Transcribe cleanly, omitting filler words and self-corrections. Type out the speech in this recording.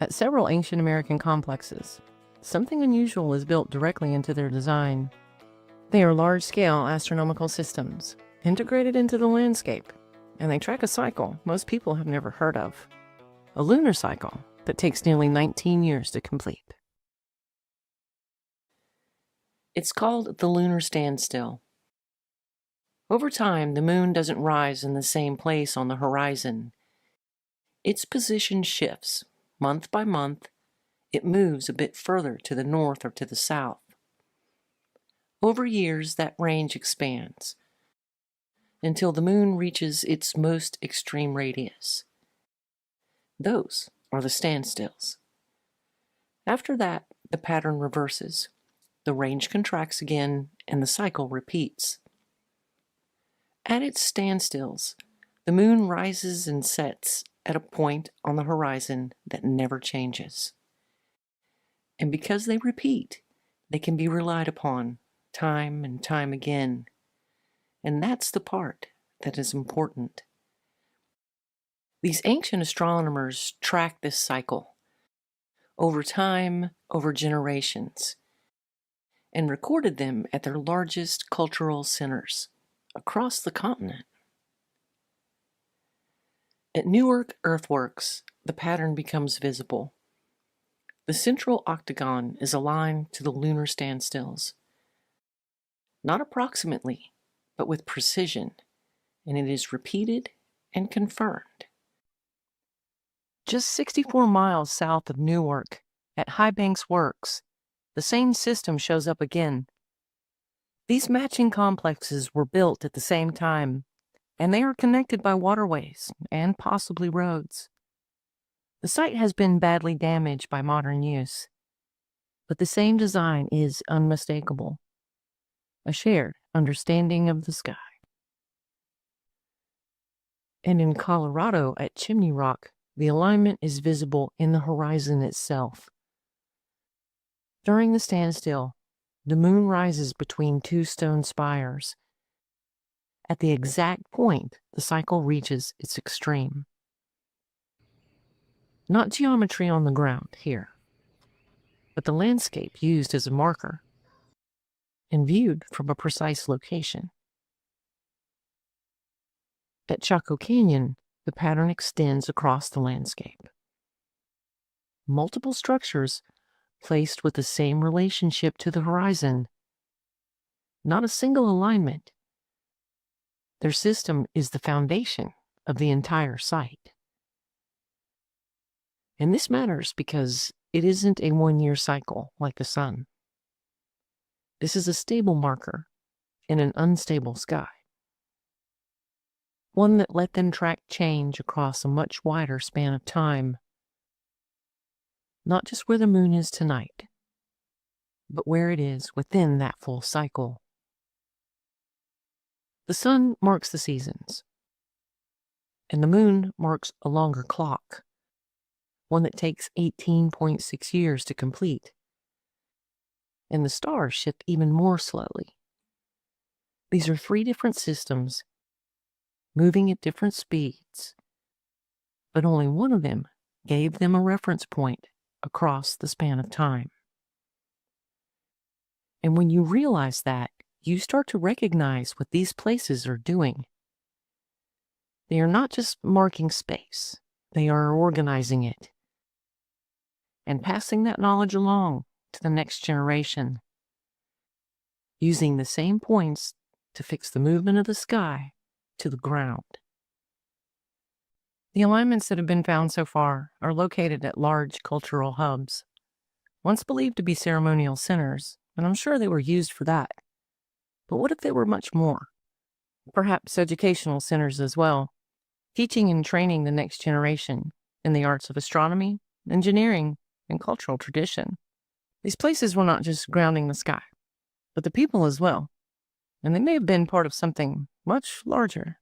At several ancient American complexes, something unusual is built directly into their design. They are large-scale astronomical systems, integrated into the landscape, and they track a cycle most people have never heard of. A lunar cycle that takes nearly 19 years to complete. It's called the lunar standstill. Over time, the moon doesn't rise in the same place on the horizon. Its position shifts. Month by month, it moves a bit further to the north or to the south. Over years, that range expands until the moon reaches its most extreme radius. Those are the standstills. After that, the pattern reverses. The range contracts again, and the cycle repeats. At its standstills, the moon rises and sets at a point on the horizon that never changes. And because they repeat, they can be relied upon time and time again. And that's the part that is important. These ancient astronomers tracked this cycle over time, over generations, and recorded them at their largest cultural centers across the continent. At Newark Earthworks, the pattern becomes visible. The central octagon is aligned to the lunar standstills, not approximately, but with precision, and it is repeated and confirmed. Just 64 miles south of Newark, at Highbanks Works, the same system shows up again. These matching complexes were built at the same time, and they are connected by waterways and possibly roads. The site has been badly damaged by modern use, but the same design is unmistakable. A shared understanding of the sky. And in Colorado at Chimney Rock, the alignment is visible in the horizon itself. During the standstill, the moon rises between two stone spires. At the exact point, the cycle reaches its extreme. Not geometry on the ground here, but the landscape used as a marker and viewed from a precise location. At Chaco Canyon, the pattern extends across the landscape. Multiple structures placed with the same relationship to the horizon. Not a single alignment. Their system is the foundation of the entire site. And this matters because it isn't a one-year cycle like the sun. This is a stable marker in an unstable sky. One that let them track change across a much wider span of time. Not just where the moon is tonight, but where it is within that full cycle. The sun marks the seasons, and the moon marks a longer clock, one that takes 18.6 years to complete. And the stars shift even more slowly. These are three different systems, moving at different speeds, but only one of them gave them a reference point across the span of time. And when you realize that, you start to recognize what these places are doing. They are not just marking space, they are organizing it and passing that knowledge along to the next generation, using the same points to fix the movement of the sky to the ground. The alignments that have been found so far are located at large cultural hubs, once believed to be ceremonial centers, and I'm sure they were used for that. But what if there were much more? Perhaps educational centers as well, teaching and training the next generation in the arts of astronomy, engineering, and cultural tradition. These places were not just grounding the sky, but the people as well, and they may have been part of something much larger.